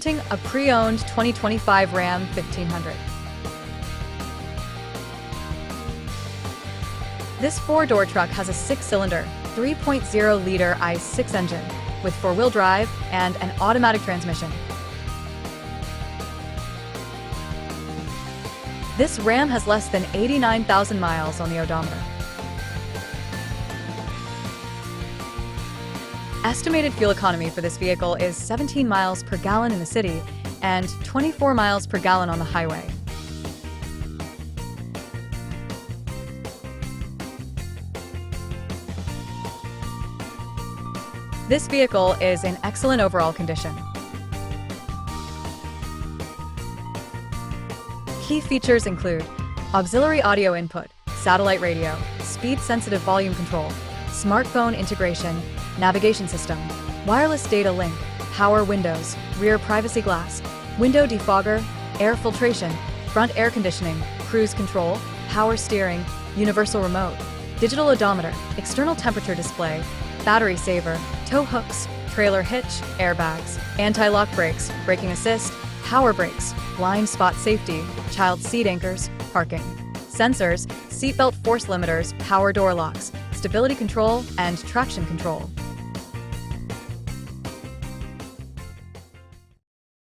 A pre-owned 2025 Ram 1500. This four-door truck has a six-cylinder, 3.0-liter i6 engine with four-wheel drive and an automatic transmission. This Ram has less than 89,000 miles on the odometer. Estimated fuel economy for this vehicle is 17 miles per gallon in the city and 24 miles per gallon on the highway. This vehicle is in excellent overall condition. Key features include auxiliary audio input, satellite radio, speed-sensitive volume control, smartphone integration, navigation system, wireless data link, power windows, rear privacy glass, window defogger, air filtration, front air conditioning, cruise control, power steering, universal remote, digital odometer, external temperature display, battery saver, tow hooks, trailer hitch, airbags, anti-lock brakes, braking assist, power brakes, blind spot safety, child seat anchors, parking sensors, seatbelt force limiters, power door locks, stability control, and traction control.